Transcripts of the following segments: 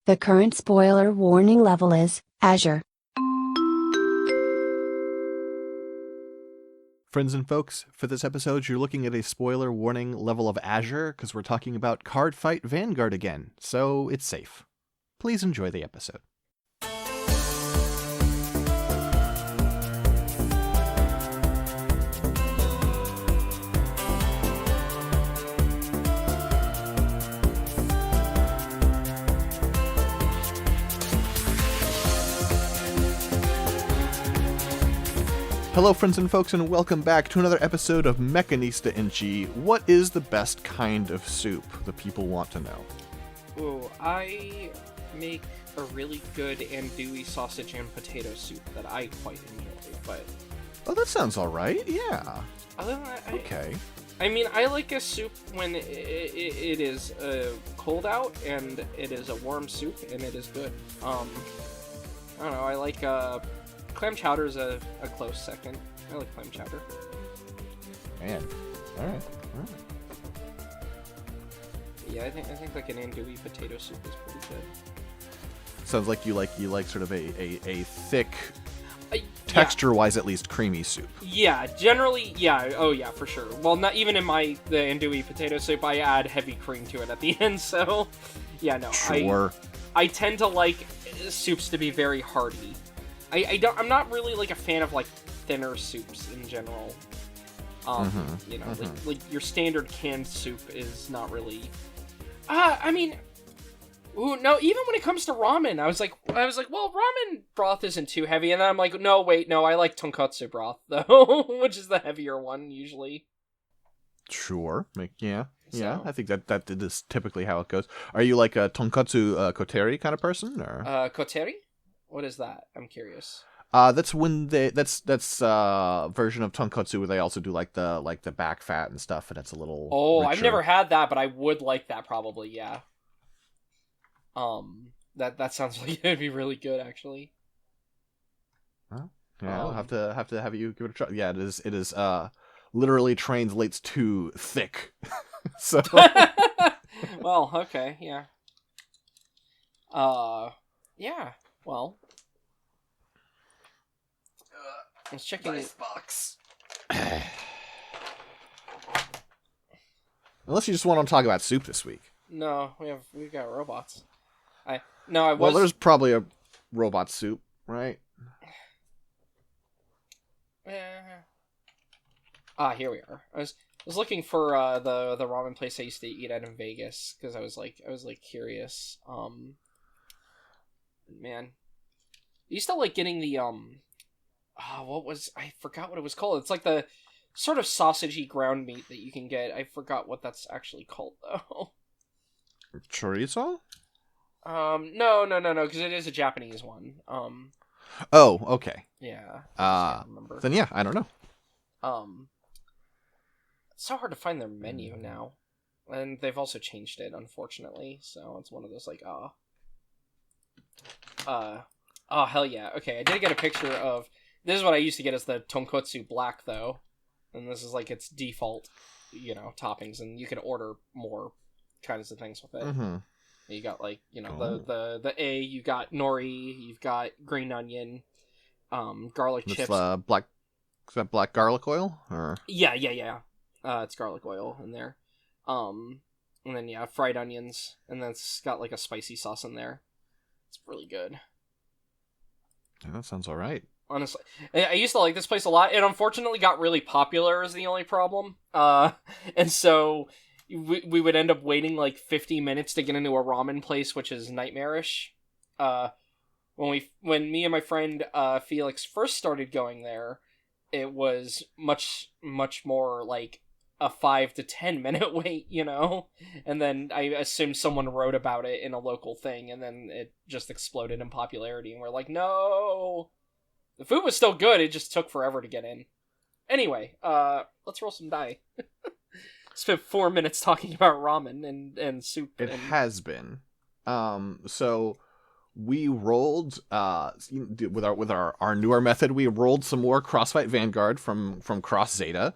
The current spoiler warning level is Azure. Friends and folks, for this episode, you're looking at a spoiler warning level of Azure because we're talking about Card Fight Vanguard again, so it's safe. Please enjoy the episode. Hello friends and folks, and welcome back to another episode of Mechanista and G. What is the best kind of soup? The people want to know. Ooh, I make a really good andouille sausage and potato soup that I quite enjoy, but... Oh, that sounds alright, yeah. Other than that, Okay. I mean, I like a soup when it is cold out, and it is a warm soup, and it is good. I don't know, I like, clam chowder is a close second. I like clam chowder. Man, alright. Yeah, I think like an andouille potato soup is pretty good. Sounds like you like sort of a thick, Yeah. texture-wise at least, creamy soup. Yeah, generally, yeah. Oh, yeah, for sure. Well, not even in the andouille potato soup, I add heavy cream to it at the end. So, yeah, no. Sure. I tend to like soups to be very hearty. I'm not really like a fan of like thinner soups in general. Like your standard canned soup is not really. I mean. Ooh, no, even when it comes to ramen, I was like, well, ramen broth isn't too heavy, and then I'm like, no, I like tonkotsu broth, though, which is the heavier one, usually. Sure. Yeah, I think that is typically how it goes. Are you like a tonkotsu koteri kind of person, or? Koteri? What is that? I'm curious. That's when that's version of tonkotsu where they also do like the back fat and stuff, and it's a little richer. I've never had that, but I would like that probably, yeah. That sounds like it'd be really good, actually. Well, yeah, I'll have to have you give it a try. Yeah, it is literally translates to thick. So well, okay, yeah. Yeah, well. I was checking nice box. Unless you just want to talk about soup this week. No, we've got robots. Well, there's probably a robot soup, right? Here we are. I was looking for the ramen place I used to eat at in Vegas because I was curious. Man, I used to like getting the I forgot what it was called. It's like the sort of sausagey ground meat that you can get. I forgot what that's actually called though. Chorizo? No, because it is a Japanese one. Oh, okay. Yeah. I can't remember. Then yeah, I don't know. It's so hard to find their menu now, and they've also changed it, unfortunately. So it's one of those like, oh hell yeah. Okay, I did get a picture of. This is what I used to get as the tonkotsu black though, and this is like its default, toppings, and you can order more kinds of things with it. Mm-hmm. You got like the A, you got nori, you've got green onion, garlic chips. Is that black garlic oil or? Yeah. It's garlic oil in there, and then fried onions, and then it's got like a spicy sauce in there. It's really good. Yeah, that sounds all right. Honestly, I used to like this place a lot. It unfortunately got really popular is the only problem. And so we would end up waiting like 50 minutes to get into a ramen place, which is nightmarish. When me and my friend Felix first started going there, it was much more like a 5 to 10 minute wait, and then I assumed someone wrote about it in a local thing, and then it just exploded in popularity, and we're like, no. The food was still good, it just took forever to get in. Anyway, let's roll some die. Spent 4 minutes talking about ramen and soup. It has been. So we rolled with our newer method. We rolled some more Crossfight Vanguard from Cross Zeta.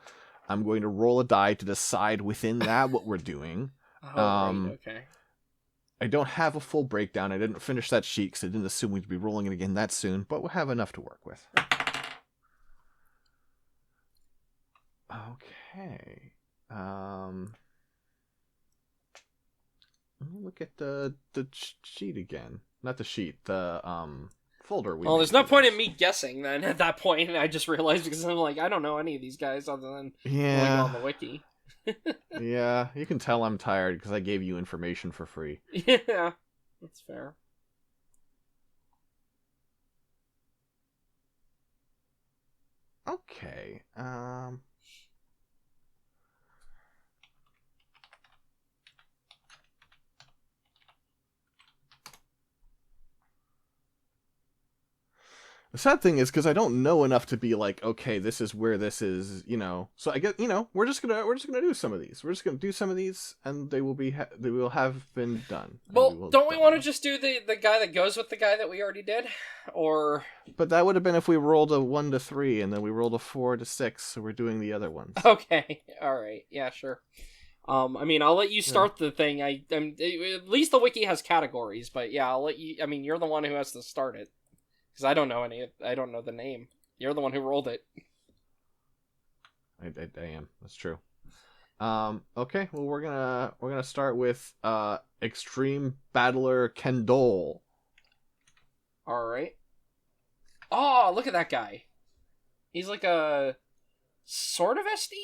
I'm going to roll a die to decide within that what we're doing. Oh, right, okay. I don't have a full breakdown. I didn't finish that sheet because I didn't assume we'd be rolling it again that soon, but we'll have enough to work with. Okay. Let me look at the sheet again. Not the sheet, the folder we Well, made there's no for point this. in me guessing then at that point. I just realized because I'm like, I don't know any of these guys other than going on the wiki. Yeah, you can tell I'm tired because I gave you information for free. Yeah, that's fair. Okay. The sad thing is because I don't know enough to be like, okay, this is where this is, you know. So I get, you know, we're just gonna do some of these. We're just gonna do some of these, and they will have been done. Well, don't we want to just do the guy that goes with the guy that we already did, or? But that would have been if we rolled a 1 to 3, and then we rolled a 4 to 6. So we're doing the other ones. Okay, all right, yeah, sure. I mean, I'll let you start the thing. At least the wiki has categories, but yeah, I'll let you. I mean, you're the one who has to start it. Because I don't know I don't know the name. You're the one who rolled it. I am. That's true. Okay. Well, we're gonna start with Extreme Battler Kendhol. All right. Oh, look at that guy. He's like a sort of SD.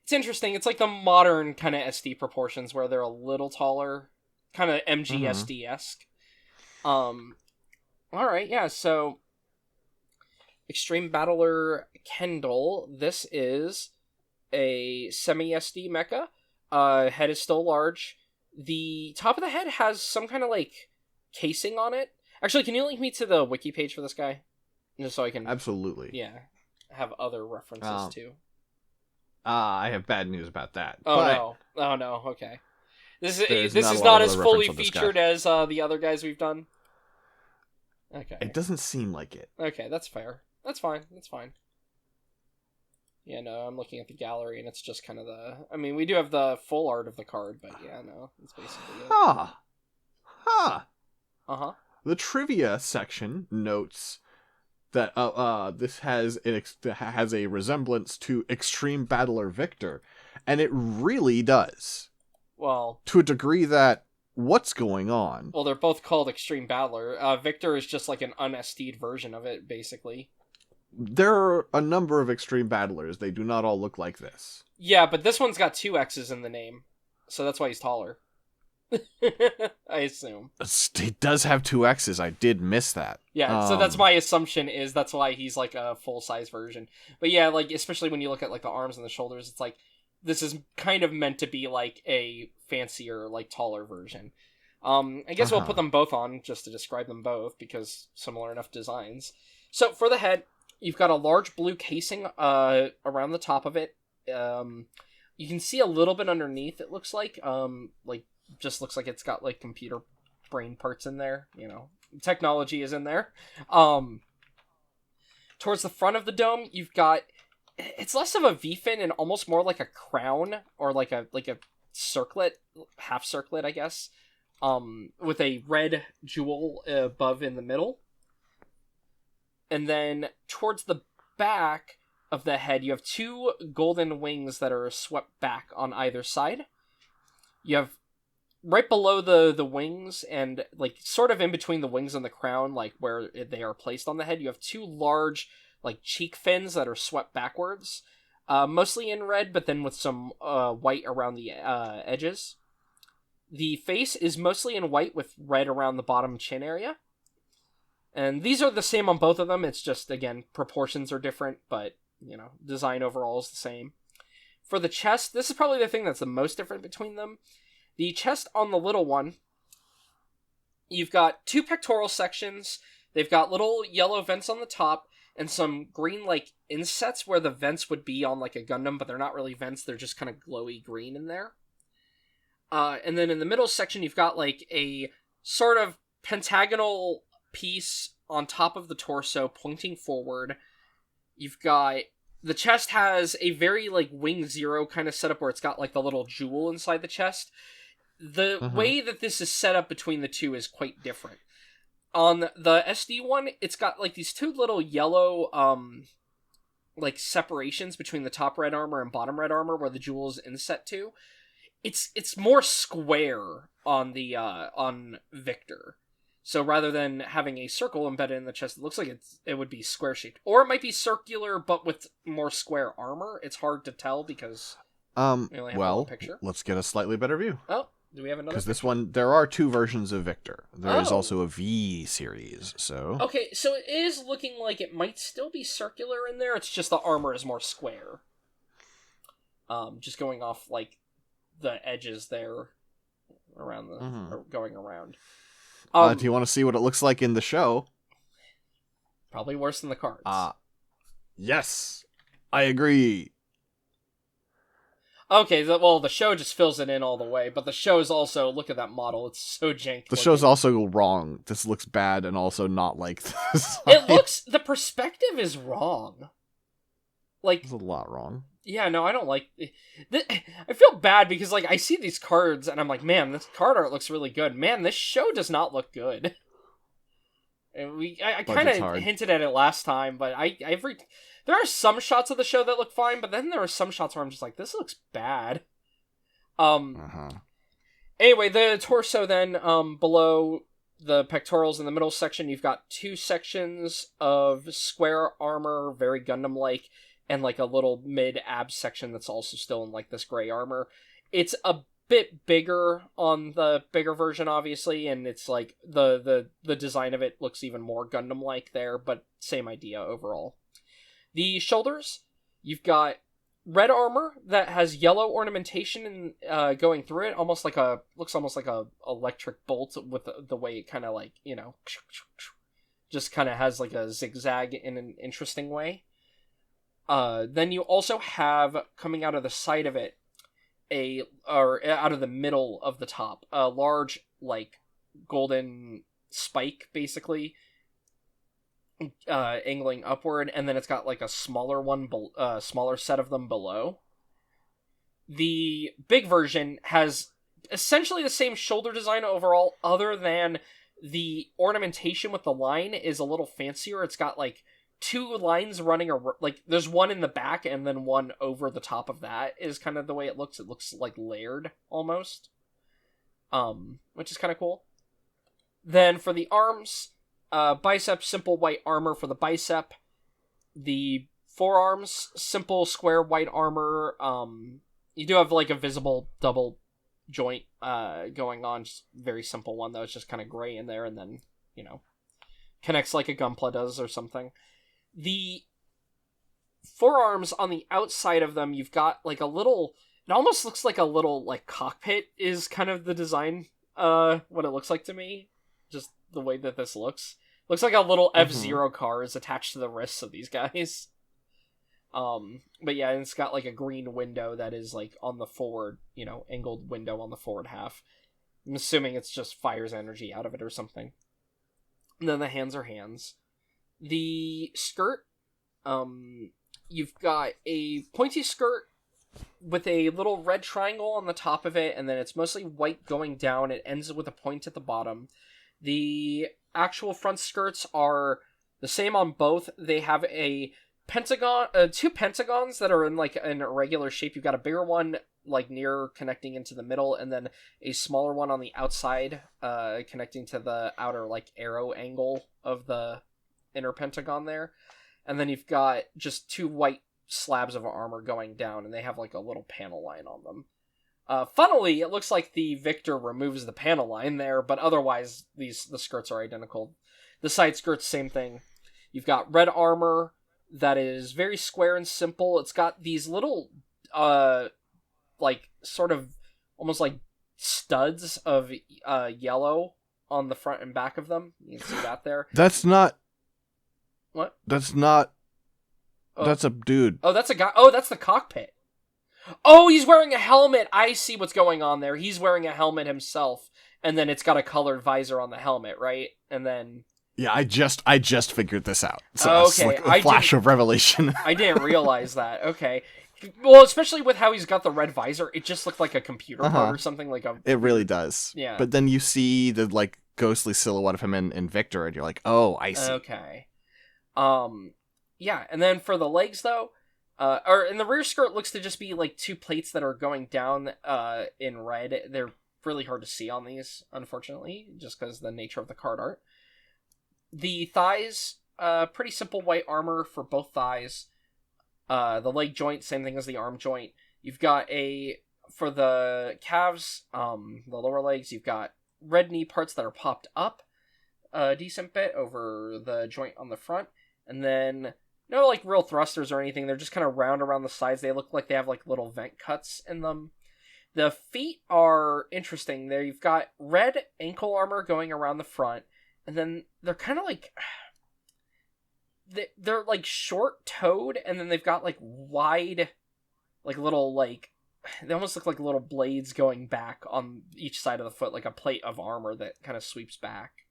It's interesting. It's like the modern kind of SD proportions where they're a little taller, kind of MGSD-esque. Alright, yeah, so Extreme Battler Kendhol. This is a semi-SD mecha. Head is still large. The top of the head has some kind of, like, casing on it. Actually, can you link me to the wiki page for this guy? Just so I can... Absolutely. Yeah, have other references, too. I have bad news about that. Oh, no, okay. This is not not as fully featured as the other guys we've done. Okay. It doesn't seem like it. Okay, that's fair. That's fine. Yeah, no, I'm looking at the gallery and it's just kind of the... I mean, we do have the full art of the card, but yeah, no, it's basically it. Uh-huh. The trivia section notes that this has a resemblance to Extreme Battler Victor, and it really does. Well... To a degree that... What's going on? Well, they're both called Extreme Battler. Victor is just like an un-SD'd version of it, basically. There are a number of Extreme Battlers. They do not all look like this. Yeah, but this one's got 2 X's in the name, so that's why he's taller. I assume. It does have 2 X's. I did miss that. Yeah, so that's my assumption is that's why he's like a full-size version. But yeah, like, especially when you look at like the arms and the shoulders, it's like, this is kind of meant to be like a fancier, like taller version. I guess we'll put them both on just to describe them both because similar enough designs. So for the head, you've got a large blue casing around the top of it. You can see a little bit underneath. It looks like just looks like it's got like computer brain parts in there. You know, technology is in there. Towards the front of the dome, you've got. It's less of a V-fin and almost more like a crown or like a circlet, half circlet, I guess, with a red jewel above in the middle. And then towards the back of the head, you have 2 golden wings that are swept back on either side. You have right below the wings and like sort of in between the wings and the crown, like where they are placed on the head, you have 2 large like cheek fins that are swept backwards, mostly in red, but then with some white around the edges. The face is mostly in white with red around the bottom chin area. And these are the same on both of them. It's just, again, proportions are different, but, you know, design overall is the same. For the chest, this is probably the thing that's the most different between them. The chest on the little one, you've got 2 pectoral sections. They've got little yellow vents on the top, and some green, like, insets where the vents would be on, like, a Gundam, but they're not really vents, they're just kind of glowy green in there. And then in the middle section, you've got, like, a sort of pentagonal piece on top of the torso pointing forward. You've got... The chest has a very, like, Wing Zero kind of setup where it's got, like, the little jewel inside the chest. the way that this is set up between the two is quite different. On the SD one, it's got like these two little yellow like separations between the top red armor and bottom red armor where the jewel is inset to. It's more square on the on Victor. So rather than having a circle embedded in the chest, it looks like it would be square shaped, or it might be circular but with more square armor. It's hard to tell because we only have one picture. Let's get a slightly better view. Oh, do we have another? Because this one, there are two versions of Victor. There is also a V series. So okay, so it is looking like it might still be circular in there. It's just the armor is more square. Just going off like the edges there around the or going around. Do you want to see what it looks like in the show? Probably worse than the cards. Yes, I agree. Okay, well, the show just fills it in all the way, but the show is also, look at that model, it's so jank. The show's also wrong. This looks bad and also not like this. The perspective is wrong. Like, there's a lot wrong. Yeah, no, I don't like... I feel bad because, like, I see these cards and I'm like, man, this card art looks really good. Man, this show does not look good. And I kind of hinted at it last time, but there are some shots of the show that look fine, but then there are some shots where I'm just like, this looks bad. Anyway, the torso then, below the pectorals in the middle section, you've got two sections of square armor, very Gundam-like, and like a little mid-ab section that's also still in like this gray armor. It's a bit bigger on the bigger version, obviously, and it's like the design of it looks even more Gundam-like there, but same idea overall. The shoulders, you've got red armor that has yellow ornamentation going through it, looks almost like a electric bolt with the way it kind of like, you know, just kind of has like a zigzag in an interesting way. Then you also have, coming out of the side of it, or out of the middle of the top, a large, like, golden spike, basically, angling upward, and then it's got, like, a smaller smaller set of them below. The big version has essentially the same shoulder design overall, other than the ornamentation with the line is a little fancier. It's got, like, two lines running, like, there's one in the back and then one over the top of that is kind of the way it looks. It looks, like, layered, almost. Which is kind of cool. Then for the arms, bicep, simple white armor for the bicep. The forearms, simple square white armor. You do have, like, a visible double joint going on. Just very simple one, though. It's just kind of gray in there and then, you know, connects like a Gunpla does or something. The forearms on the outside of them, you've got like a little, it almost looks like a little like cockpit is kind of the design, what it looks like to me. Just the way that this looks like a little F-Zero car is attached to the wrists of these guys. But yeah, and it's got like a green window that is like on the forward, you know, angled window on the forward half. I'm assuming it's just fires energy out of it or something. And then the hands are hands. The skirt, you've got a pointy skirt with a little red triangle on the top of it, and then it's mostly white going down. It ends with a point at the bottom. The actual front skirts are the same on both. They have a pentagon, two pentagons that are in like an irregular shape. You've got a bigger one like near connecting into the middle, and then a smaller one on the outside, connecting to the outer like arrow angle of the inner pentagon there. And then you've got just two white slabs of armor going down, and they have like a little panel line on them. Funnily, it looks like the Victor removes the panel line there, but otherwise the skirts are identical. The side skirts, same thing. You've got red armor that is very square and simple. It's got these little like sort of almost like studs of yellow on the front and back of them. You can see that there. That's not. What? That's not. Oh. That's a dude. Oh, that's a guy. Oh, that's the cockpit. Oh, he's wearing a helmet. I see what's going on there. He's wearing a helmet himself, and then it's got a colored visor on the helmet, right? And then. Yeah, I just figured this out. So okay, it's like a flash of revelation. I didn't realize that. Okay. Well, especially with how he's got the red visor, it just looked like a computer Uh-huh. part or something like a... It really does. Yeah. But then you see the, like, ghostly silhouette of him in Victor, and you're like, oh, I see. Okay. Yeah, and then for the legs, though, or in the rear skirt looks to just be, like, 2 plates that are going down, in red. They're really hard to see on these, unfortunately, just because of the nature of the card art. The thighs, pretty simple white armor for both thighs. The leg joint, same thing as the arm joint. You've got for the calves, the lower legs, you've got red knee parts that are popped up a decent bit over the joint on the front. And then, no, like, real thrusters or anything. They're just kind of round around the sides. They look like they have, like, little vent cuts in them. The feet are interesting. There you've got red ankle armor going around the front. And then they're kind of like... They're like short-toed, and then they've got like wide, like little like they almost look like little blades going back on each side of the foot, like a plate of armor that kind of sweeps back,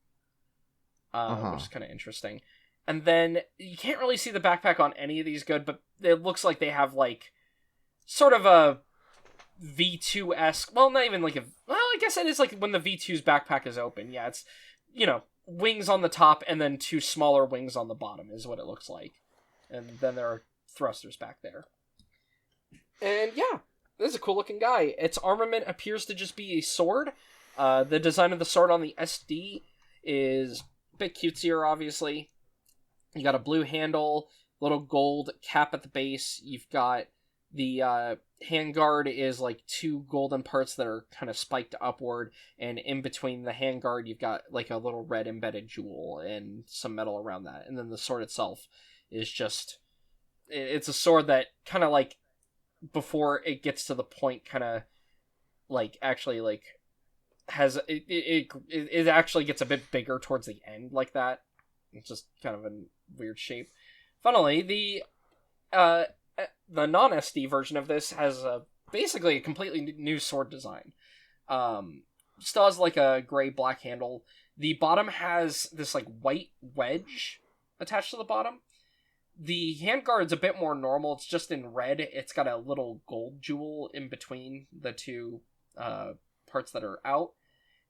which is kind of interesting. And then you can't really see the backpack on any of these good, but it looks like they have like sort of a V2-esque. Well, not even like a. Well, I guess it is like when the V2's backpack is open. Yeah, it's wings on the top and then 2 smaller wings on the bottom is what it looks like. And then there are thrusters back there. And yeah, this is a cool looking guy. Its armament appears to just be a sword. The design of the sword on the SD is a bit cutesier, obviously. You got a blue handle, little gold cap at the base. You've got the handguard is like 2 golden parts that are kind of spiked upward, and in between the handguard you've got like a little red embedded jewel and some metal around that. And then the sword itself is just, it's a sword that kind of like, before it gets to the point, kind of like actually like has it actually gets a bit bigger towards the end like that. It's just kind of a weird shape. Funnily, the non-SD version of this has basically a completely new sword design. Still has like a gray-black handle. The bottom has this like white wedge attached to the bottom. The handguard's a bit more normal. It's just in red. It's got a little gold jewel in between the 2 parts that are out.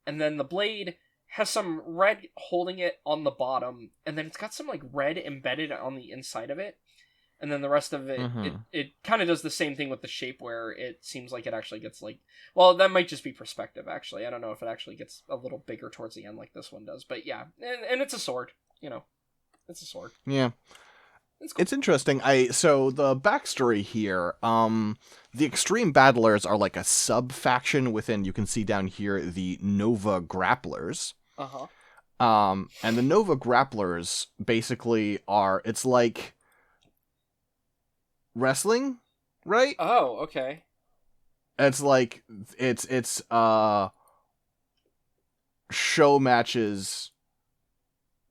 And then the blade has some red holding it on the bottom, and then it's got some like red embedded on the inside of it. And then the rest of it, it kind of does the same thing with the shape, where it seems like it actually gets like... Well, that might just be perspective, actually. I don't know if it actually gets a little bigger towards the end like this one does. But yeah, and it's a sword, It's a sword. Yeah. It's cool. It's interesting. So the backstory here, the Extreme Battlers are like a sub-faction within, you can see down here, the Nova Grapplers. Uh-huh. And the Nova Grapplers basically are, it's like... wrestling, right? Oh, okay. It's like it's show matches,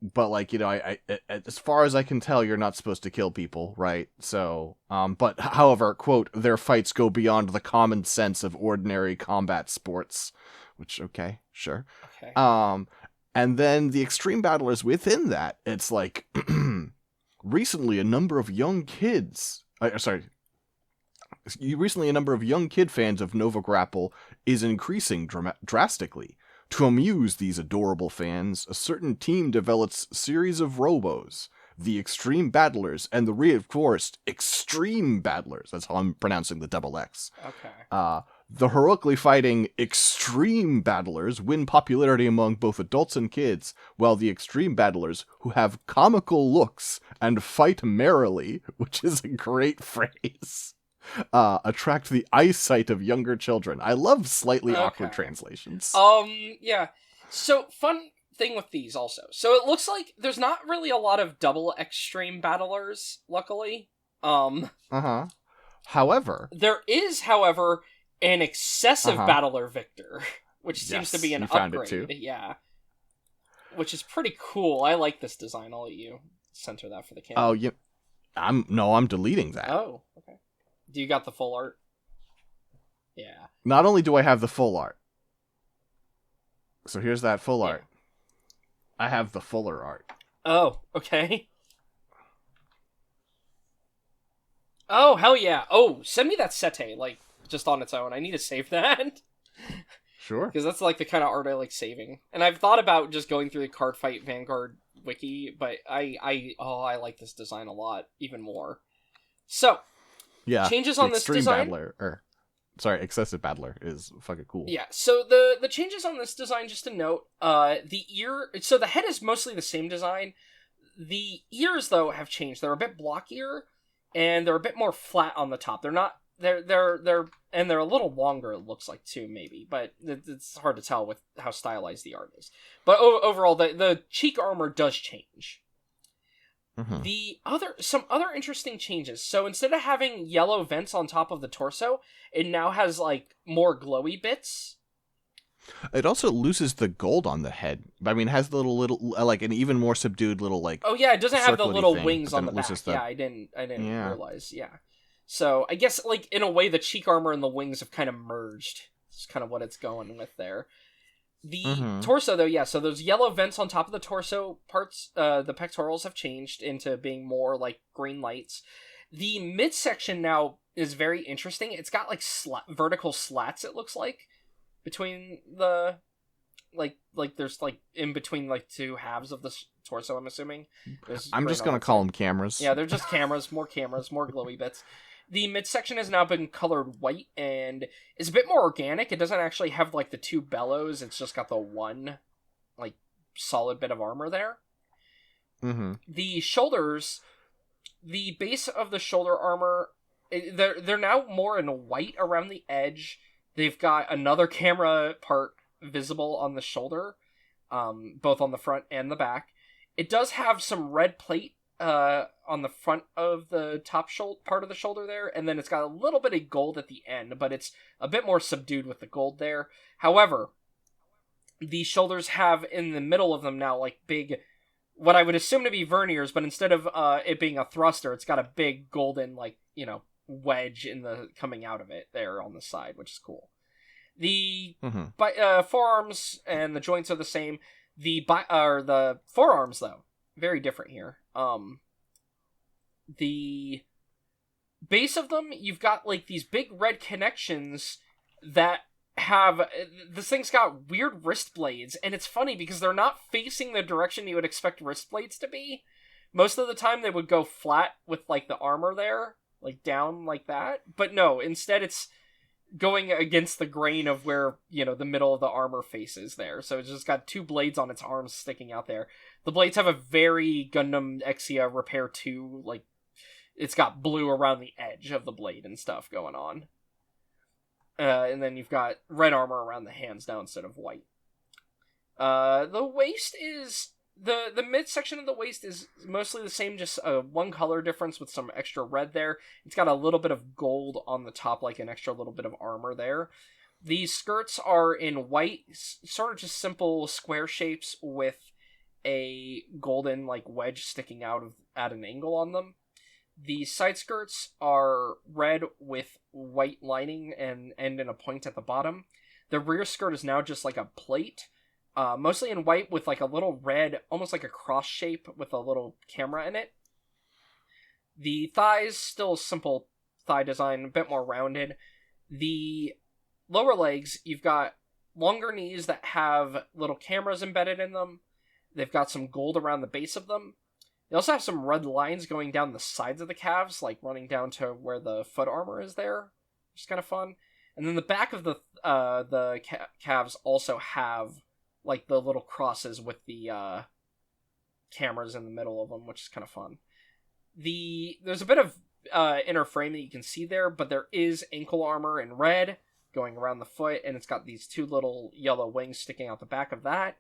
but like I as far as I can tell, you're not supposed to kill people, right? So but however, quote, their fights go beyond the common sense of ordinary combat sports, which okay, sure. Okay. And then the Extreme Battlers within that, it's like recently a number of young kid fans of Nova Grapple is increasing drastically. To amuse these adorable fans, a certain team develops series of robos, the Extreme Battlers and the reinforced Extreme Battlers. That's how I'm pronouncing the double X. Okay. The heroically fighting Extreme Battlers win popularity among both adults and kids, while the Extreme Battlers, who have comical looks and fight merrily, which is a great phrase, attract the eyesight of younger children. I love slightly awkward translations. Yeah. So, fun thing with these also. So it looks like there's not really a lot of double Extreme Battlers, luckily. However, there is, however, an Exxcessive Battler Victor, which seems to be an found upgrade. it too. Yeah. Which is pretty cool. I like this design. I'll let you center that for the camera. Oh, yeah. I'm deleting that. Oh, okay. Do you got the full art? Yeah. Not only do I have the full art. So here's that full art. I have the fuller art. Oh, okay. Oh, hell yeah. Oh, send me that sete, like, just on its own. I need to save that. Sure. Because that's, like, the kind of art I like saving. And I've thought about just going through the Cardfight Vanguard wiki, but I like this design a lot, even more. So, Yeah. changes on this Extreme design... Battler, Excessive Battler is fucking cool. Yeah, so the changes on this design, just to note, the ear... So the head is mostly the same design. The ears, though, have changed. They're a bit blockier, and they're a bit more flat on the top. They're not... And they're a little longer, it looks like, too, maybe. But it's hard to tell with how stylized the art is. But overall, the cheek armor does change. Mm-hmm. Some other interesting changes. So instead of having yellow vents on top of the torso, it now has, like, more glowy bits. It also loses the gold on the head. I mean, it has the little like an even more subdued little like. Oh yeah, it doesn't have the little thing, wings on the back. Yeah, I didn't realize. Yeah, so I guess like in a way the cheek armor and the wings have kind of merged. It's kind of what it's going with there. The torso though, yeah. So those yellow vents on top of the torso parts, the pectorals have changed into being more like green lights. The midsection now is very interesting. It's got like vertical slats. It looks like. Between the like there's like in between like two halves of the torso, I'm assuming. I'm just gonna call them cameras. Yeah, they're just cameras, more glowy bits. The midsection has now been colored white and is a bit more organic. It doesn't actually have like the two bellows, it's just got the one like solid bit of armor there. The shoulders, the base of the shoulder armor, they're now more in white around the edge. They've got another camera part visible on the shoulder, both on the front and the back. It does have some red plate on the front of the top part of the shoulder there, and then it's got a little bit of gold at the end, but it's a bit more subdued with the gold there. However, the shoulders have in the middle of them now like big, what I would assume to be verniers, but instead of it being a thruster, it's got a big golden wedge in the coming out of it there on the side, which is cool. The forearms and the joints are the same. The forearms though, very different here. The base of them, you've got like these big red connections that have this thing's got weird wrist blades, and it's funny because they're not facing the direction you would expect wrist blades to be. Most of the time they would go flat with like the armor there, like down like that, but no, instead it's going against the grain of where the middle of the armor faces there. So it's just got two blades on its arms sticking out there. The blades have a very Gundam Exia Repair 2, like it's got blue around the edge of the blade and stuff going on. And then you've got red armor around the hands now instead of white. The waist is the midsection of the waist is mostly the same, just one color difference with some extra red there. It's got a little bit of gold on the top, like an extra little bit of armor there. These skirts are in white, sort of just simple square shapes with a golden like wedge sticking out at an angle on them. The side skirts are red with white lining and end in a point at the bottom. The rear skirt is now just like a plate, mostly in white with like a little red, almost like a cross shape with a little camera in it. The thighs, still simple thigh design, a bit more rounded. The lower legs, you've got longer knees that have little cameras embedded in them. They've got some gold around the base of them. They also have some red lines going down the sides of the calves, like running down to where the foot armor is there, which is kind of fun. And then the back of the calves also have like the little crosses with the cameras in the middle of them, which is kind of fun. There's a bit of inner frame that you can see there, but there is ankle armor in red going around the foot, and it's got these two little yellow wings sticking out the back of that.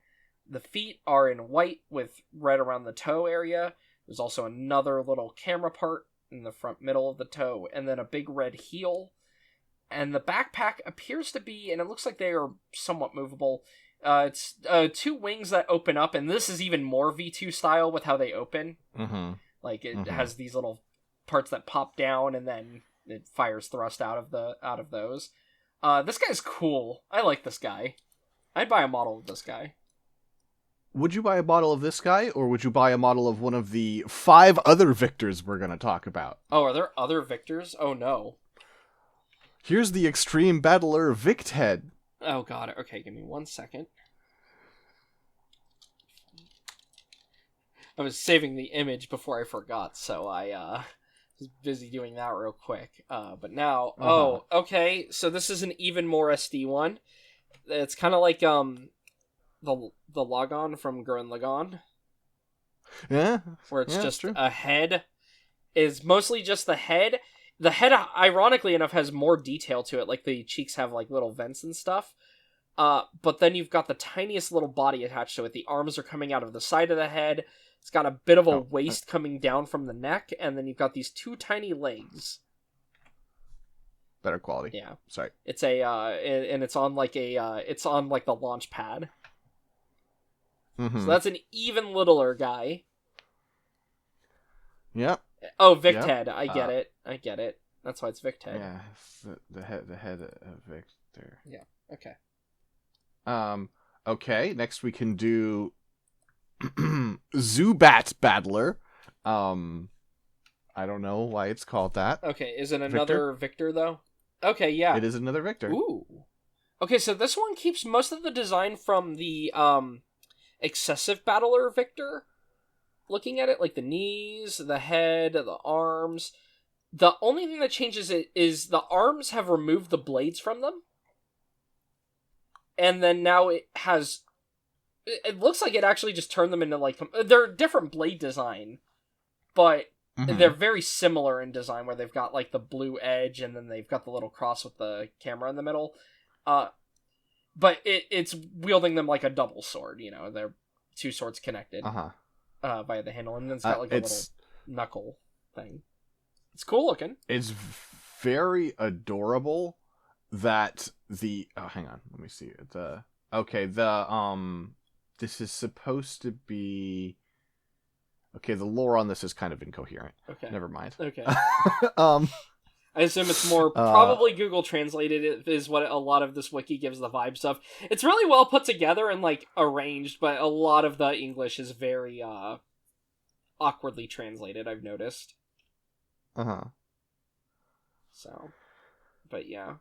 The feet are in white with red around the toe area. There's also another little camera part in the front middle of the toe, and then a big red heel. And the backpack appears to be, and it looks like they are somewhat movable. It's two wings that open up, and this is even more V2 style with how they open. Mm-hmm. Like it has these little parts that pop down, and then it fires thrust out of those. This guy's cool. I like this guy. I'd buy a model of this guy. would you buy a model of this guy, or would you buy a model of one of the 5 other Victors we're going to talk about? Oh, are there other Victors? Oh, no. Here's the Extreme Battler Victhead. Oh, God. Okay, give me 1 second. I was saving the image before I forgot, so I was busy doing that real quick. But now... Oh, okay. So this is an even more SD one. It's kind of like the Logon from Gurren Lagann. Yeah. Where it's just true. a head. Is mostly just the head. The head, ironically enough, has more detail to it. Like, the cheeks have, like, little vents and stuff. But then you've got the tiniest little body attached to it. The arms are coming out of the side of the head. It's got a bit of a waist coming down from the neck. And then you've got these 2 tiny legs. Better quality. Yeah. Sorry. It's and it's on, like, it's on, like, the launch pad. Mm-hmm. So that's an even littler guy. Yep. Oh, Victhead. Yep. I get it. That's why it's Victhead. Yeah, the head of Victor. Yeah. Okay. Okay. Next we can do Zubat Battler. I don't know why it's called that. Okay. Is it another Victor though? Okay. Yeah. It is another Victor. Ooh. Okay. So this one keeps most of the design from the Exxcessive Battler Victor. Looking at it, like the knees, the head, the arms. The only thing that changes it is the arms have removed the blades from them. And then now it has... It looks like it actually just turned them into, like... They're a different blade design. But they're very similar in design, where they've got, like, the blue edge, and then they've got the little cross with the camera in the middle. But it's wielding them like a double sword, you know? They're 2 swords connected. Via the handle, and then it's got like a little knuckle thing. It's cool looking. It's very adorable that the... Oh, hang on. Let me see. This is supposed to be... Okay, the lore on this is kind of incoherent. Okay. Never mind. Okay. I assume it's more probably Google translated it is what a lot of this wiki gives the vibes of. It's really well put together and like arranged, but a lot of the English is very awkwardly translated, I've noticed. So, but yeah.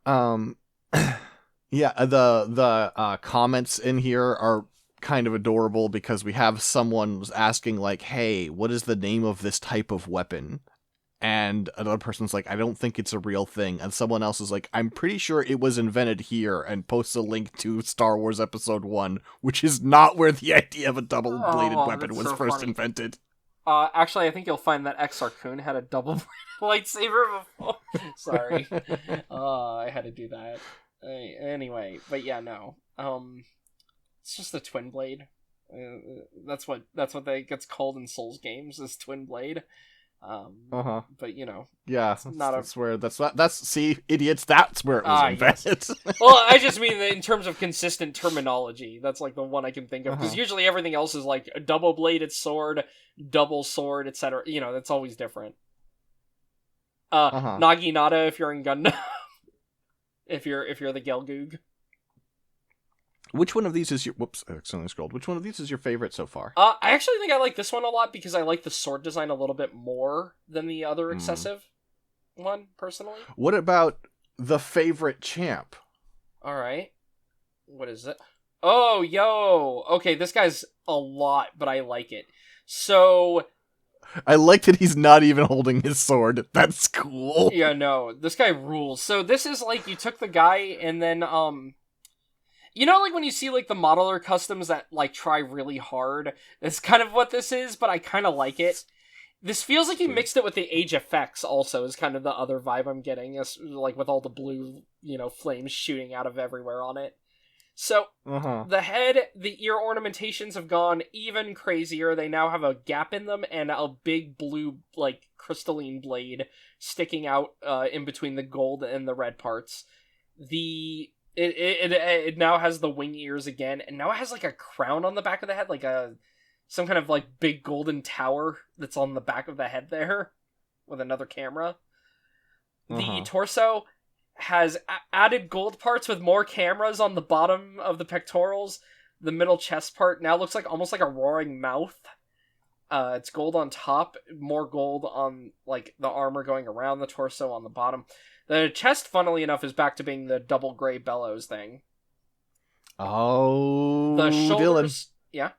Yeah, the comments in here are kind of adorable because we have someone asking like, "Hey, what is the name of this type of weapon?" And another person's like, "I don't think it's a real thing." And someone else is like, "I'm pretty sure it was invented here," and posts a link to Star Wars Episode 1, which is not where the idea of a double-bladed weapon was first invented. Actually, I think you'll find that Exarchun had a double-bladed lightsaber before. Sorry. I had to do that. Anyway, but yeah, no. It's just a twin blade. That's what gets called in Souls games, is twin blade. But you know, yeah, see, idiots. That's where it was invented. Yes. Well, I just mean that in terms of consistent terminology. That's like the one I can think of, because usually everything else is like a double-bladed sword, double sword, etc. You know, that's always different. Naginata if you're in Gundam. if you're the Gelgoog. Which one of these is your... Whoops, I accidentally scrolled. Which one of these is your favorite so far? I actually think I like this one a lot because I like the sword design a little bit more than the other Exxcessive one, personally. What about the favorite champ? Alright. What is it? Oh, yo! Okay, this guy's a lot, but I like it. So... I like that he's not even holding his sword. That's cool. Yeah, no. This guy rules. So this is like, you took the guy and then, you know, like when you see like the modeler customs that like try really hard? That's kind of what this is, but I kind of like it. This feels like you mixed it with the age effects also, is kind of the other vibe I'm getting, like with all the blue, you know, flames shooting out of everywhere on it. So, the head, the ear ornamentations have gone even crazier. They now have a gap in them and a big blue, like, crystalline blade sticking out in between the gold and the red parts. It now has the wing ears again, and now it has, like, a crown on the back of the head, like some kind of, like, big golden tower that's on the back of the head there, with another camera. The torso has added gold parts with more cameras on the bottom of the pectorals, The middle chest part now looks like almost like a roaring mouth. It's gold on top, more gold on like the armor going around the torso on the bottom. The chest, funnily enough, is back to being the double gray bellows thing. Oh, The shoulders, Dylan. yeah.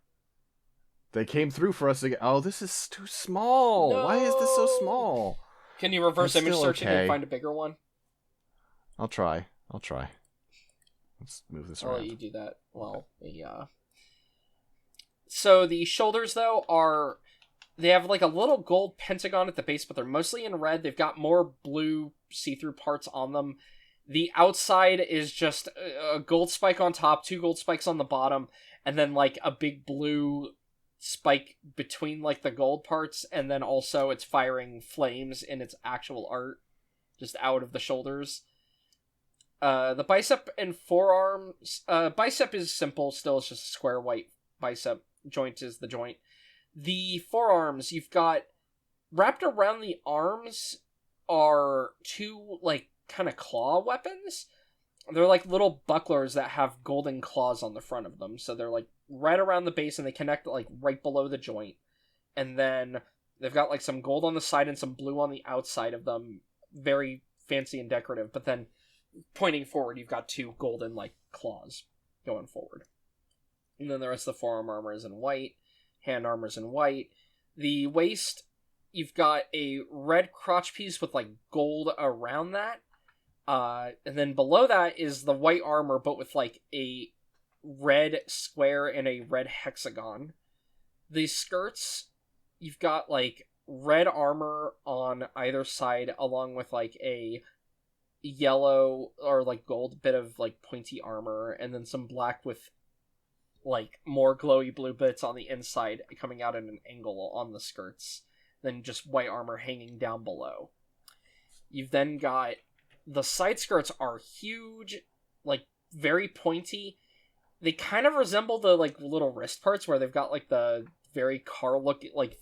They came through for us again. Oh, this is too small. No! Why is this so small? Can you reverse That's image still search it okay. and find a bigger one? I'll try. Let's move this I'll around. let you do that. Well, yeah. So the shoulders, though, they have like a little gold pentagon at the base, but they're mostly in red. They've got more blue see-through parts on them. The outside is just a gold spike on top, 2 gold spikes on the bottom, and then like a big blue spike between like the gold parts, and then also it's firing flames in its actual art just out of the shoulders. The bicep and forearms, bicep is simple still. It's just a square white bicep. Joint is the joint. The forearms, you've got wrapped around the arms are 2 like kind of claw weapons. They're like little bucklers that have golden claws on the front of them. So they're like right around the base and they connect like right below the joint. And then they've got like some gold on the side and some blue on the outside of them. Very fancy and decorative. But then pointing forward, you've got 2 golden like claws going forward. And then the rest of the forearm armor is in white. Hand armor is in white. The waist, you've got a red crotch piece with like gold around that. And then below that is the white armor, but with like a red square and a red hexagon. The skirts, you've got like red armor on either side, along with like a yellow or like gold bit of like pointy armor, and then some black with like more glowy blue bits on the inside coming out at an angle on the skirts, then just white armor hanging down below. You've then got the side skirts are huge, like very pointy. They kind of resemble the like little wrist parts where they've got like the very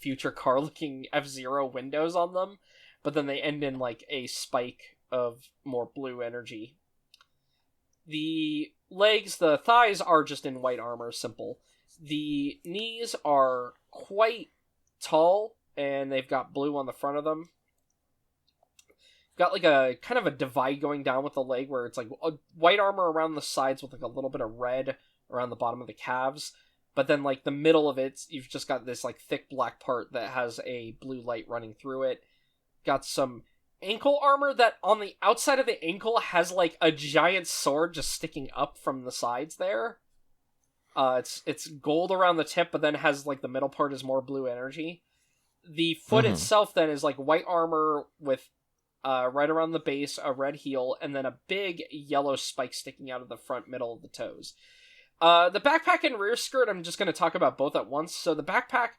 future car looking F-Zero windows on them, but then they end in like a spike of more blue energy. The legs, the thighs are just in white armor, simple. The knees are quite tall, and they've got blue on the front of them. Got like a kind of a divide going down with the leg where it's like a white armor around the sides with like a little bit of red around the bottom of the calves. But then like the middle of it, you've just got this like thick black part that has a blue light running through it. Got some ankle armor that on the outside of the ankle has like a giant sword just sticking up from the sides there. It's gold around the tip, but then has like the middle part is more blue energy. The foot itself then is like white armor with right around the base, a red heel, and then a big yellow spike sticking out of the front middle of the toes. The backpack and rear skirt, I'm just going to talk about both at once. So the backpack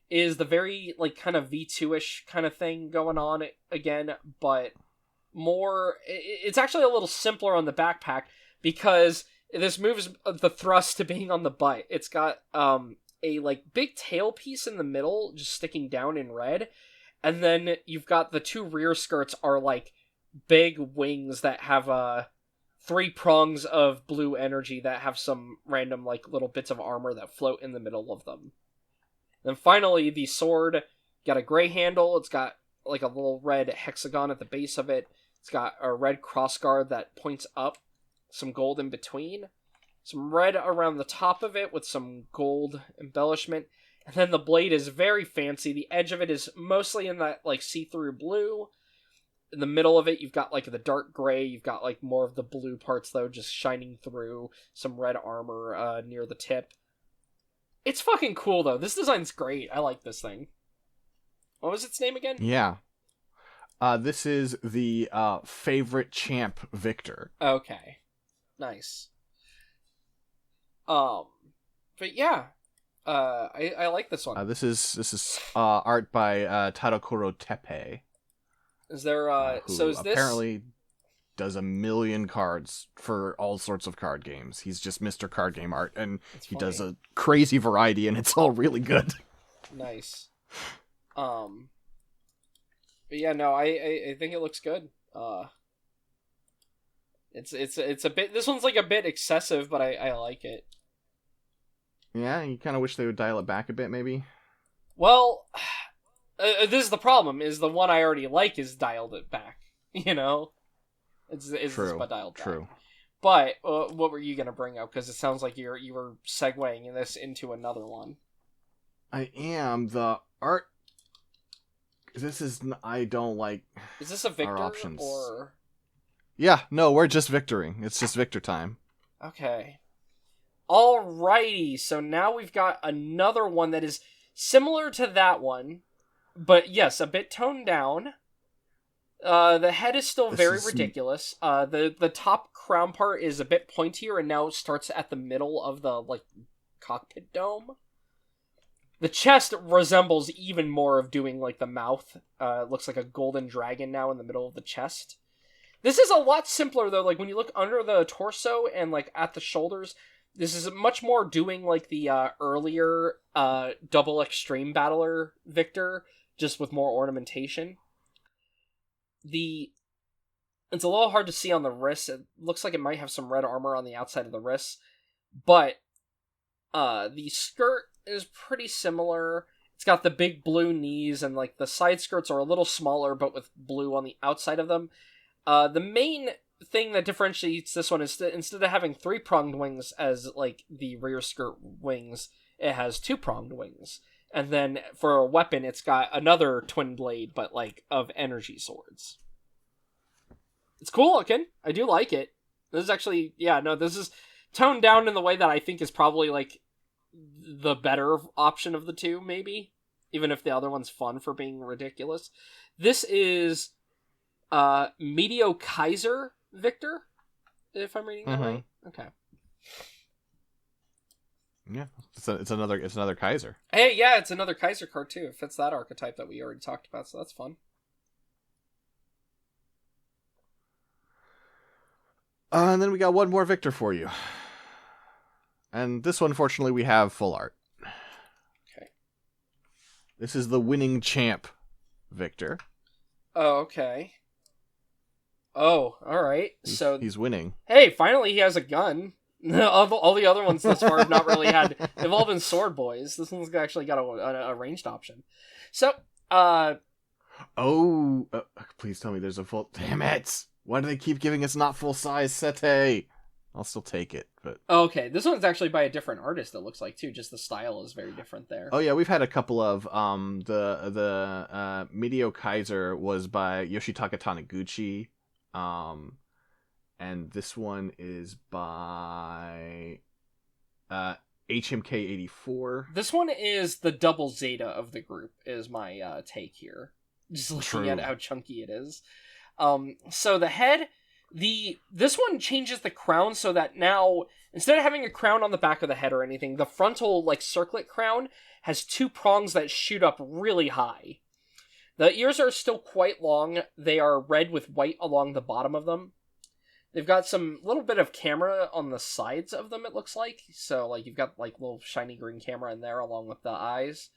is the very, like, kind of V2-ish kind of thing going on again, but more... It's actually a little simpler on the backpack, because this moves the thrust to being on the butt. It's got a, like, big tail piece in the middle, just sticking down in red, and then you've got the 2 rear skirts are, like, big wings that have 3 prongs of blue energy that have some random, like, little bits of armor that float in the middle of them. Then finally, the sword got a gray handle. It's got like a little red hexagon at the base of it. It's got a red crossguard that points up, some gold in between, some red around the top of it with some gold embellishment. And then the blade is very fancy. The edge of it is mostly in that like see-through blue. In the middle of it, you've got like the dark gray. You've got like more of the blue parts though, just shining through. Some red armor near the tip. It's fucking cool, though. This design's great. I like this thing. What was its name again? Yeah. This is the favorite champ Victor. Okay. Nice. But yeah. I like this one. This is art by Tadokuro Teppei. Is there, so is this... apparently does 1 million cards for all sorts of card games. He's just Mr. Card Game Art, and he does a crazy variety, and it's all really good. Nice. But yeah, no, I think it looks good. It's a bit, this one's like a bit excessive, but I like it. Yeah, you kind of wish they would dial it back a bit, maybe. Well, this is the problem, is the one I already like is dialed it back, you know? It's True. but dialed back. True. But, what were you going to bring up? Because it sounds like you were segueing this into another one. I am. The art... This is... I don't like... Is this a Victor, options. or... Yeah, no, we're just victoring. It's just Victor time. Okay. Alrighty, so now we've got another one that is similar to that one, but yes, a bit toned down. The head is still very ridiculous. The top crown part is a bit pointier and now starts at the middle of the, like, cockpit dome. The chest resembles even more of doing, like, the mouth. It looks like a golden dragon now in the middle of the chest. This is a lot simpler, though. Like, when you look under the torso and, like, at the shoulders, this is much more doing, like, the earlier double Exxtreme battler Victor, just with more ornamentation. It's a little hard to see on the wrists. It looks like it might have some red armor on the outside of the wrists, but the skirt is pretty similar. It's got the big blue knees, and, like, the side skirts are a little smaller, but with blue on the outside of them. The main thing that differentiates this one is that instead of having 3-pronged wings as, like, the rear skirt wings, it has 2-pronged wings. And then for a weapon, it's got another twin blade, but, like, of energy swords. It's cool looking. I do like it. This is actually, this is toned down in the way that I think is probably, like, the better option of the two, maybe. Even if the other one's fun for being ridiculous. This is Meteokaiser Victor, if I'm reading that right. Okay. Yeah, it's another Kaiser. Hey, yeah, it's another Kaiser card too. It fits that archetype that we already talked about, so that's fun. And then we got one more Victor for you. And this one, fortunately, we have full art. Okay. This is the winning champ Victor. Oh, okay. Oh, alright. So he's winning. Hey, finally he has a gun. All the other ones thus far have not really had... They've all been sword boys. This one's actually got a ranged option. So, please tell me there's a full... Damn it! Why do they keep giving us not full-size Sete? I'll still take it, but... Okay, this one's actually by a different artist, it looks like, too. Just the style is very different there. Oh, yeah, we've had a couple of... the Meteokaiser was by Yoshitaka Taniguchi. And this one is by HMK84. This one is the double Zeta of the group, is my take here. Just looking at how chunky it is. So the head, this one changes the crown so that now, instead of having a crown on the back of the head or anything, the frontal, like, circlet crown has 2 prongs that shoot up really high. The ears are still quite long. They are red with white along the bottom of them. They've got some little bit of camera on the sides of them, it looks like. So, like, you've got, like, little shiny green camera in there along with the eyes.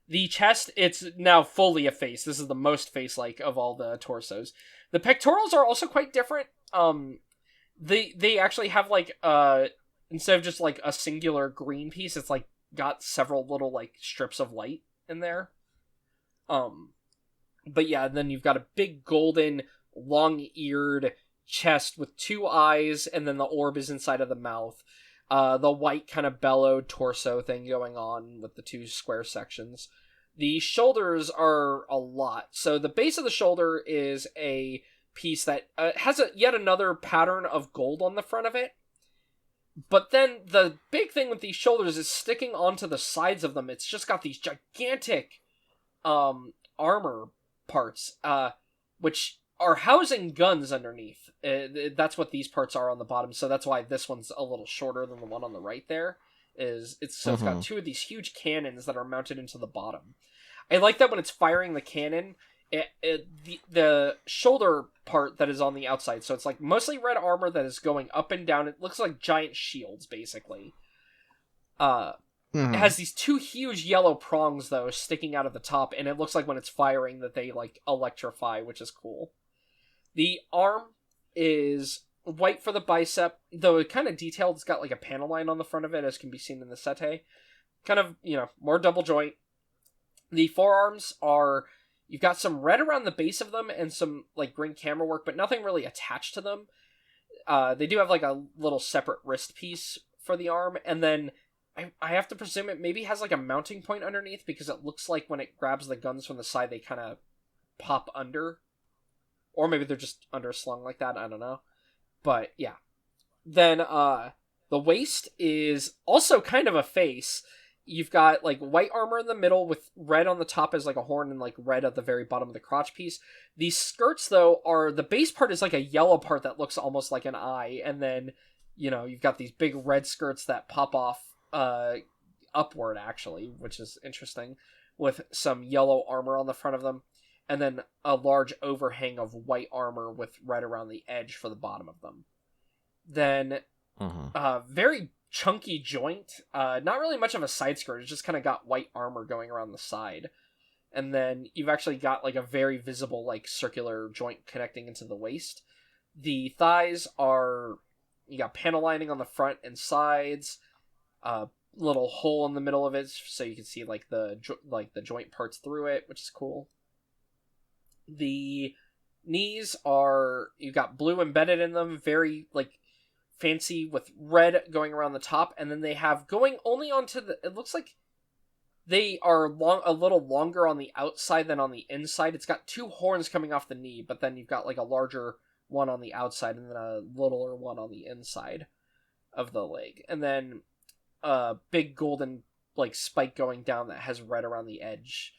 The chest, it's now fully a face. This is the most face-like of all the torsos. The pectorals are also quite different. They actually have, like, instead of just, like, a singular green piece, it's, like, got several little, like, strips of light in there. But yeah, then you've got a big golden, long-eared chest with 2 eyes, and then the orb is inside of the mouth. The white kind of bellowed torso thing going on with the 2 square sections. The shoulders are a lot. So the base of the shoulder is a piece that has yet another pattern of gold on the front of it. But then the big thing with these shoulders is sticking onto the sides of them. It's just got these gigantic armor parts, which are housing guns underneath. That's what these parts are on the bottom, so that's why this one's a little shorter than the one on the right there. It's got 2 of these huge cannons that are mounted into the bottom. I like that when it's firing the cannon, the shoulder part that is on the outside, so it's like mostly red armor that is going up and down. It looks like giant shields, basically. It has these 2 huge yellow prongs, though, sticking out of the top, and it looks like when it's firing that they, like, electrify, which is cool. The arm is white for the bicep, though it kind of detailed. It's got like a panel line on the front of it, as can be seen in the sete. Kind of, more double joint. The forearms are, you've got some red around the base of them and some like green camera work, but nothing really attached to them. They do have like a little separate wrist piece for the arm, and then I have to presume it maybe has like a mounting point underneath, because it looks like when it grabs the guns from the side, they kind of pop under. Or maybe they're just underslung like that, I don't know. But yeah. Then the waist is also kind of a face. You've got like white armor in the middle with red on the top as like a horn, and like red at the very bottom of the crotch piece. These skirts though are, the base part is like a yellow part that looks almost like an eye, and then you've got these big red skirts that pop off upward actually, which is interesting, with some yellow armor on the front of them, and then a large overhang of white armor with red around the edge for the bottom of them. Then very chunky joint, not really much of a side skirt, it's just kind of got white armor going around the side. And then you've actually got like a very visible like circular joint connecting into the waist. The thighs are, you got panel lining on the front and sides, little hole in the middle of it so you can see like the joint parts through it, which is cool. The knees are, you got blue embedded in them, very like fancy, with red going around the top, and then they have going only onto the, it looks like they are a little longer on the outside than on the inside. It's got two horns coming off the knee, but then you've got like a larger one on the outside and then a littler one on the inside of the leg, and then a big golden like spike going down that has red around the edge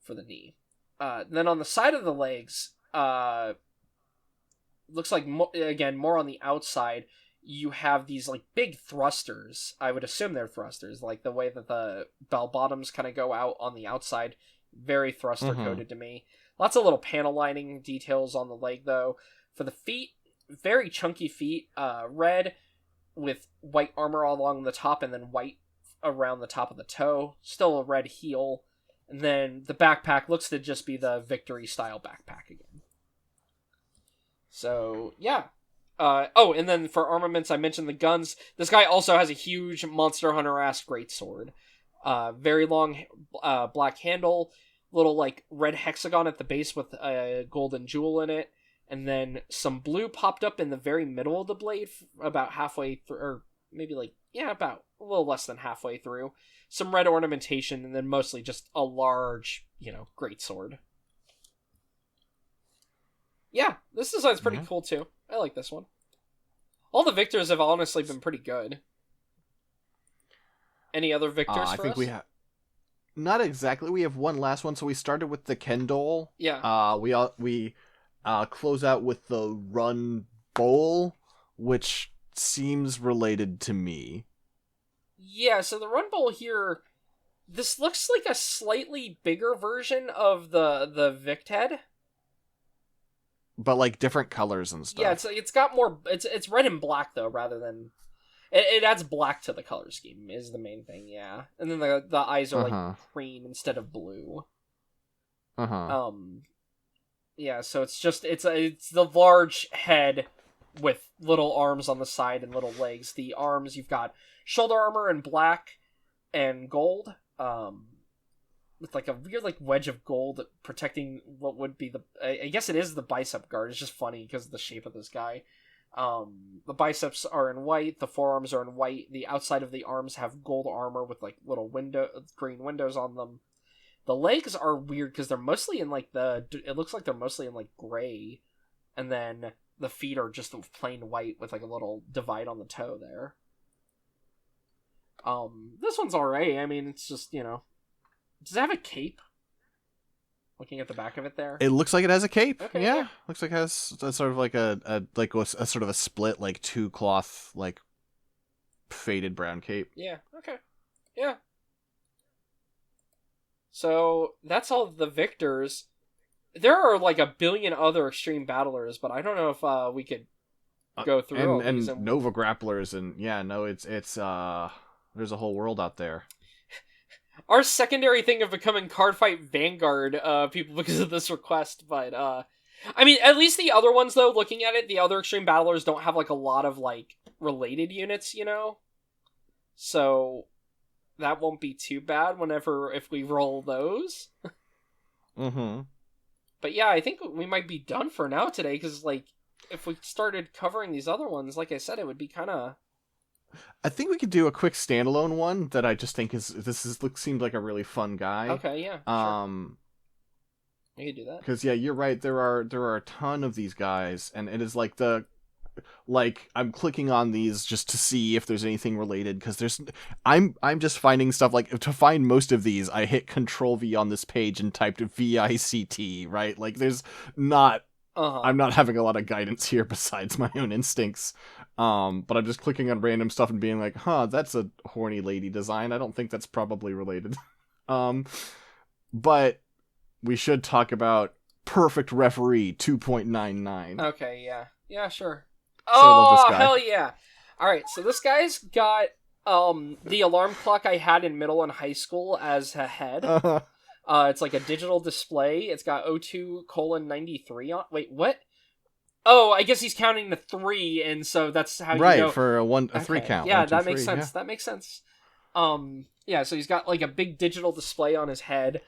for the knee. Then on the side of the legs, looks like again more on the outside, you have these like big thrusters. I would assume they're thrusters, like the way that the bell bottoms kind of go out on the outside. Very thruster coated to me. Lots of little panel lining details on the leg though. For the feet, very chunky feet, red with white armor all along the top, and then white around the top of the toe. Still a red heel. And then the backpack looks to just be the Victory style backpack again. So yeah. And then for armaments, I mentioned the guns. This guy also has a huge Monster Hunter-ass greatsword. Very long black handle, little like red hexagon at the base with a golden jewel in it, and then some blue popped up in the very middle of the blade, about halfway through, or maybe about a little less than halfway through. Some red ornamentation, and then mostly just a large, greatsword. Yeah, this design's pretty cool too. I like this one. All the victors have honestly been pretty good. Any other victors for I think us? we have... Not exactly. We have one last one. So we started with the Kendhol. Yeah. We close out with the Runbhol, which seems related to me. Yeah, so the Runbhol here, this looks like a slightly bigger version of the Victhead. But like different colors and stuff. Yeah, it's got more, it's red and black though, rather than, it adds black to the color scheme is the main thing, yeah. And then the eyes are like green instead of blue. Yeah, so it's just, it's the large head with little arms on the side and little legs. The arms, you've got shoulder armor in black and gold, with like a weird like wedge of gold protecting what would be I guess it is the bicep guard. It's just funny because of the shape of this guy. The biceps are in white, the forearms are in white, the outside of the arms have gold armor with like little green windows on them. The legs are weird because they're mostly in like it looks like they're mostly in like gray, and then the feet are just plain white with like a little divide on the toe there. This one's alright. I mean, it's just, does it have a cape? Looking at the back of it there. It looks like it has a cape. Okay, yeah. Looks like it has a sort of like a sort of a split, like two cloth, like faded brown cape. Yeah. Okay. Yeah. So that's all the victors. There are like a billion other extreme battlers, but I don't know if we could go through and Nova grapplers, and it's there's a whole world out there. Our secondary thing of becoming Cardfight Vanguard people because of this request, but I mean, at least the other ones, though, looking at it, the other Extreme Battlers don't have, like, a lot of, like, related units, you know? So, that won't be too bad if we roll those. Mm-hmm. But yeah, I think we might be done for now today, because, like, if we started covering these other ones, like I said, it would be kind of... I think we could do a quick standalone one that I just think seemed like a really fun guy. Okay, yeah, sure. We could do that. Because, yeah, you're right, there are a ton of these guys, and it is like I'm clicking on these just to see if there's anything related, because I'm just finding stuff, like, to find most of these, I hit Control-V on this page and typed VICT, right? Like, there's not... I'm not having a lot of guidance here besides my own instincts. But I'm just clicking on random stuff and being like, that's a horny lady design. I don't think that's probably related. But we should talk about Perfect Referee 2.99. Okay, yeah. Yeah, sure. So hell yeah. Alright, so this guy's got the alarm clock I had in middle and high school as a head. It's like a digital display. It's got 02:93 on... Wait, what? Oh, I guess he's counting the 3, and so that's how you know... Right, for a 3 count. Yeah, 1, 2, that 3, makes sense. Yeah. That makes sense. Yeah, so he's got, like, a big digital display on his head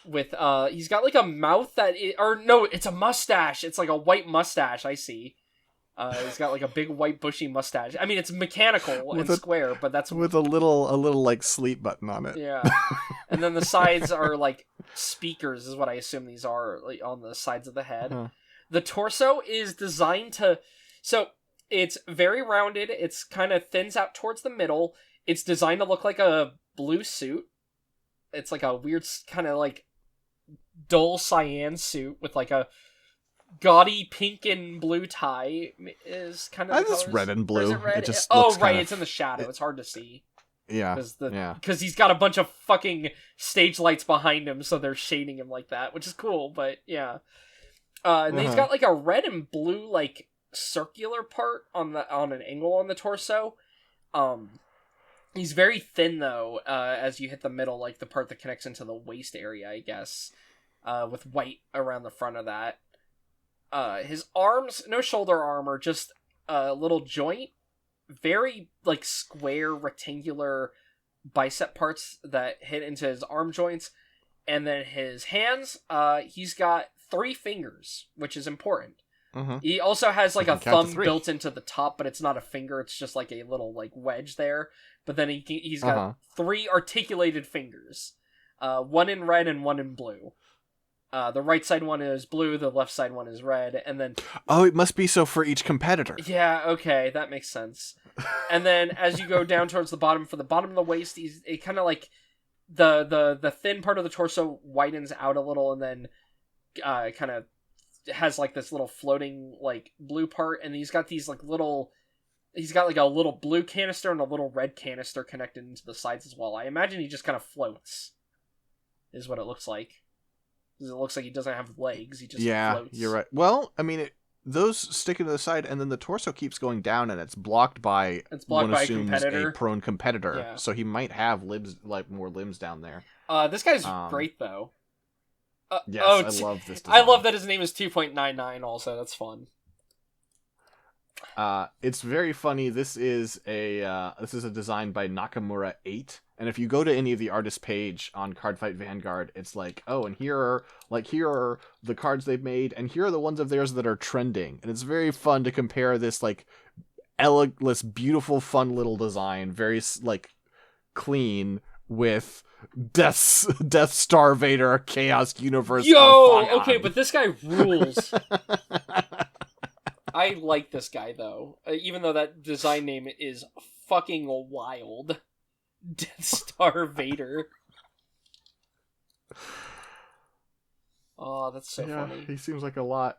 with, he's got, like, a mouth it's a mustache. It's like a white mustache, I see. He's got, like, a big white bushy mustache. I mean, it's mechanical and square, but that's... With a little, like, sleep button on it. Yeah. And then the sides are, like, speakers, is what I assume these are, like, on the sides of the head. Uh-huh. The torso is designed to... So, it's very rounded. It's kind of thins out towards the middle. It's designed to look like a blue suit. It's like a weird kind of, like, dull cyan suit with, like, a gaudy pink and blue tie is kind of the colors. It's red and blue. Or is it red? It just right, it's in the shadow. It's hard to see. Yeah. Because he's got a bunch of fucking stage lights behind him, so they're shading him like that, which is cool, but yeah. And then he's got, like, a red and blue, like, circular part on an angle on the torso. He's very thin, though, as you hit the middle, like, the part that connects into the waist area, I guess, with white around the front of that. His arms, no shoulder armor, just a little joint. Very, like, square, rectangular bicep parts that hit into his arm joints. And then his hands, he's got 3 fingers, which is important. Mm-hmm. He also has, like, a thumb built into the top, but it's not a finger, it's just, like, a little, like, wedge there. But then he's got 3 articulated fingers. 1 in red and 1 in blue. The right side one is blue, the left side one is red, and then... Oh, it must be so for each competitor. Yeah, okay, that makes sense. And then as you go down towards the bottom, for the bottom of the waist, it kind of like... The thin part of the torso widens out a little, and then kind of has, like, this little floating, like, blue part, and he's got these, like, little... He's got, like, a little blue canister and a little red canister connected into the sides as well. I imagine he just kind of floats, is what it looks like. Because it looks like he doesn't have legs, he just floats. Yeah, you're right. Well, I mean, those stick into the side, and then the torso keeps going down, and it's blocked by a competitor. A prone competitor. Yeah. So he might have more limbs down there. This guy's great, though. Yes, I love this design. I love that his name is 2.99 also, that's fun. It's very funny. This is a design by Nakamura 8, and if you go to any of the artist page on Cardfight Vanguard, it's like, oh, and here are the cards they've made, and here are the ones of theirs that are trending, and it's very fun to compare this, like, elegant, beautiful, fun little design, very, like, clean, with Death Star Vader Chaos Universe. Yo, okay, but this guy rules. I like this guy, though. Even though that design name is fucking wild. Death Star Vader. Oh, that's so funny. He seems like a lot.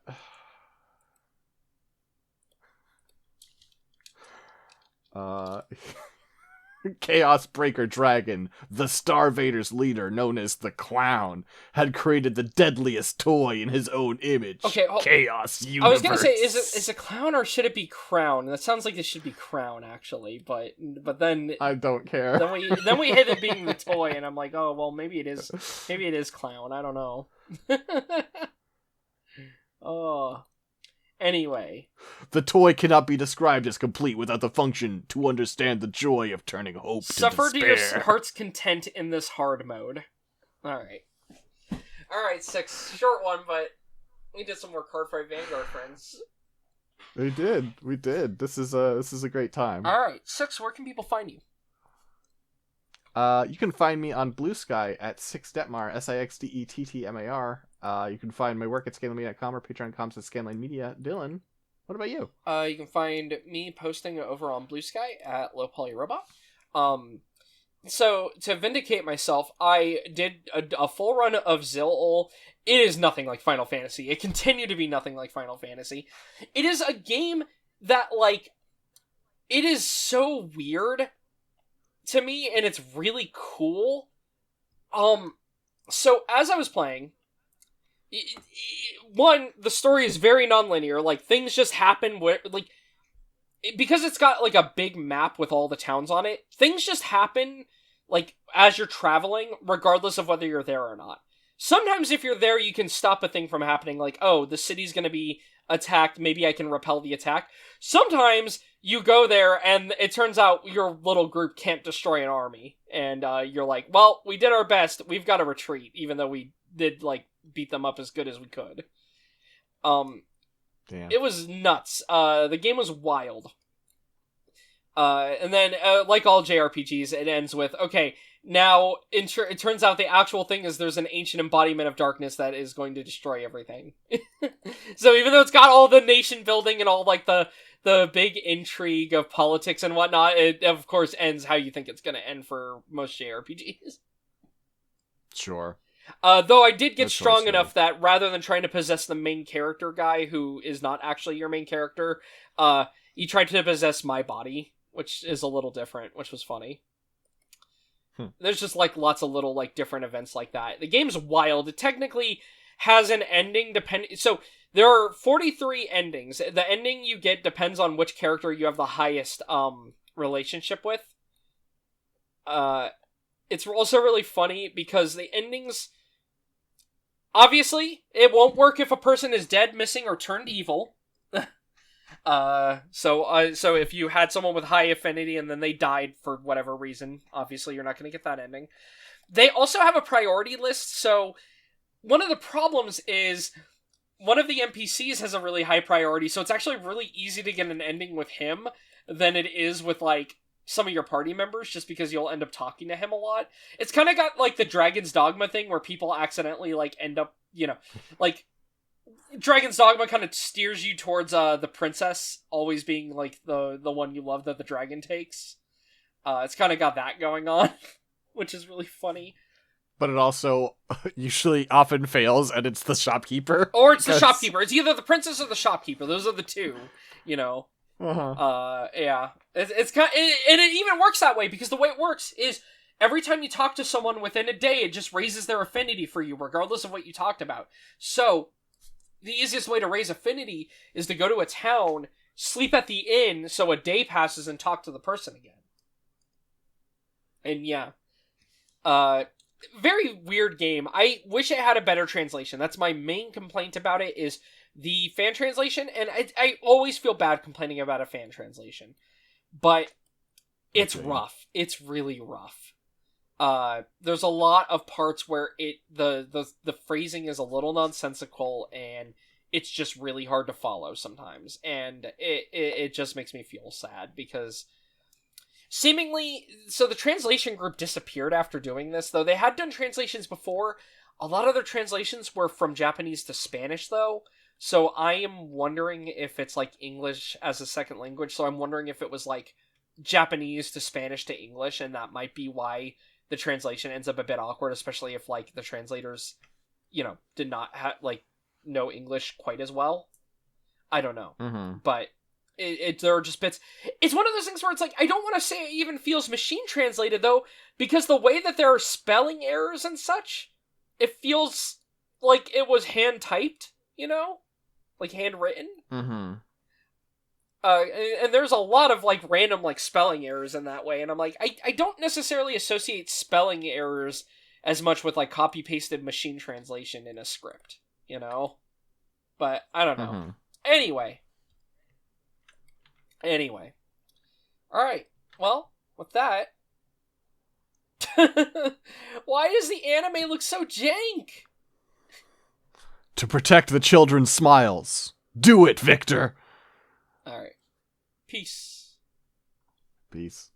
Chaos Breaker Dragon, the Star Vader's leader, known as the Clown, had created the deadliest toy in his own image. Okay, Chaos Universe. I was gonna say, is it Clown or should it be Crown? That sounds like it should be Crown, actually, but then I don't care. Then we hit it being the toy, and I'm like, oh well, maybe it is Clown. I don't know. Oh. Anyway. The toy cannot be described as complete without the function to understand the joy of turning hope Suffer to to despair. your heart's content in this hard mode. Alright. Alright, 6. Short one, but we did some more Cardfight Vanguard friends. We did. This is a great time. Alright, 6, where can people find you? You can find me on Blue Sky at Sixdetmar, Sixdettmar. You can find my work at scanlinemedia.com or patreon.com/scanlinemedia. Dylan, what about you? You can find me posting over on Blue Sky at Low Poly Robot. So to vindicate myself, I did a full run of Zil. It is nothing like Final Fantasy. It continued to be nothing like Final Fantasy. It is a game that, like, it is so weird to me, and it's really cool. So as I was playing, one, the story is very non-linear. Like, things just happen where, like, because it's got, like, a big map with all the towns on it, things just happen, like, as you're traveling, regardless of whether you're there or not. Sometimes if you're there, you can stop a thing from happening, like, oh, the city's gonna be attacked, maybe I can repel the attack. Sometimes you go there, and it turns out your little group can't destroy an army, and you're like, well, we did our best, we've got to retreat, even though we did, like, beat them up as good as we could. Damn. It was nuts. The game was wild. And then, like all JRPGs, it ends with, okay, now it turns out the actual thing is there's an ancient embodiment of darkness that is going to destroy everything. So even though it's got all the nation building and all, like, the big intrigue of politics and whatnot, it, of course, ends how you think it's going to end for most JRPGs. Sure. Though I did get That's strong always enough that rather than trying to possess the main character guy, who is not actually your main character, you tried to possess my body, which is a little different, which was funny. There's just, like, lots of little, like, different events like that. The game's wild. It technically has an ending depending... So, there are 43 endings. The ending you get depends on which character you have the highest, relationship with. It's also really funny because the endings... Obviously, it won't work if a person is dead, missing, or turned evil. So if you had someone with high affinity and then they died for whatever reason, obviously you're not going to get that ending. They also have a priority list, so one of the problems is one of the NPCs has a really high priority, so it's actually really easy to get an ending with him than it is with, like, some of your party members, just because you'll end up talking to him a lot. It's kind of got, like, the Dragon's Dogma thing where people accidentally, like, end up, you know, like... Dragon's Dogma kind of steers you towards the princess always being, like, the one you love that the dragon takes. It's kind of got that going on, which is really funny. But it also usually often fails, and it's the shopkeeper. Or it's the shopkeeper. It's either the princess or the shopkeeper. Those are the two, you know. Yeah. It's kind of, and it even works that way, because the way it works is every time you talk to someone within a day, it just raises their affinity for you, regardless of what you talked about. So... the easiest way to raise affinity is to go to a town, sleep at the inn, so a day passes and talk to the person again. And yeah. Very weird game. I wish it had a better translation. That's my main complaint about it, is the fan translation, and I always feel bad complaining about a fan translation. But it's rough. It's really rough. There's a lot of parts where the phrasing is a little nonsensical, and it's just really hard to follow sometimes, and it just makes me feel sad, because seemingly, so the translation group disappeared after doing this, though they had done translations before. A lot of their translations were from Japanese to Spanish, though, so I am wondering if it's, like, English as a second language, so I'm wondering if it was, like, Japanese to Spanish to English, and that might be why the translation ends up a bit awkward, especially if, like, the translators, you know, did not know English quite as well. I don't know. But there are just bits. It's one of those things where it's like, I don't want to say it even feels machine translated, though, because the way that there are spelling errors and such, it feels like it was hand typed, you know? Like handwritten. And there's a lot of, like, random, like, spelling errors in that way, and I'm like, I don't necessarily associate spelling errors as much with, like, copy-pasted machine translation in a script, you know? But I don't know. Anyway. Alright. Well, with that. Why does the anime look so jank? To protect the children's smiles. Do it, Victor! Alright. Peace. Peace.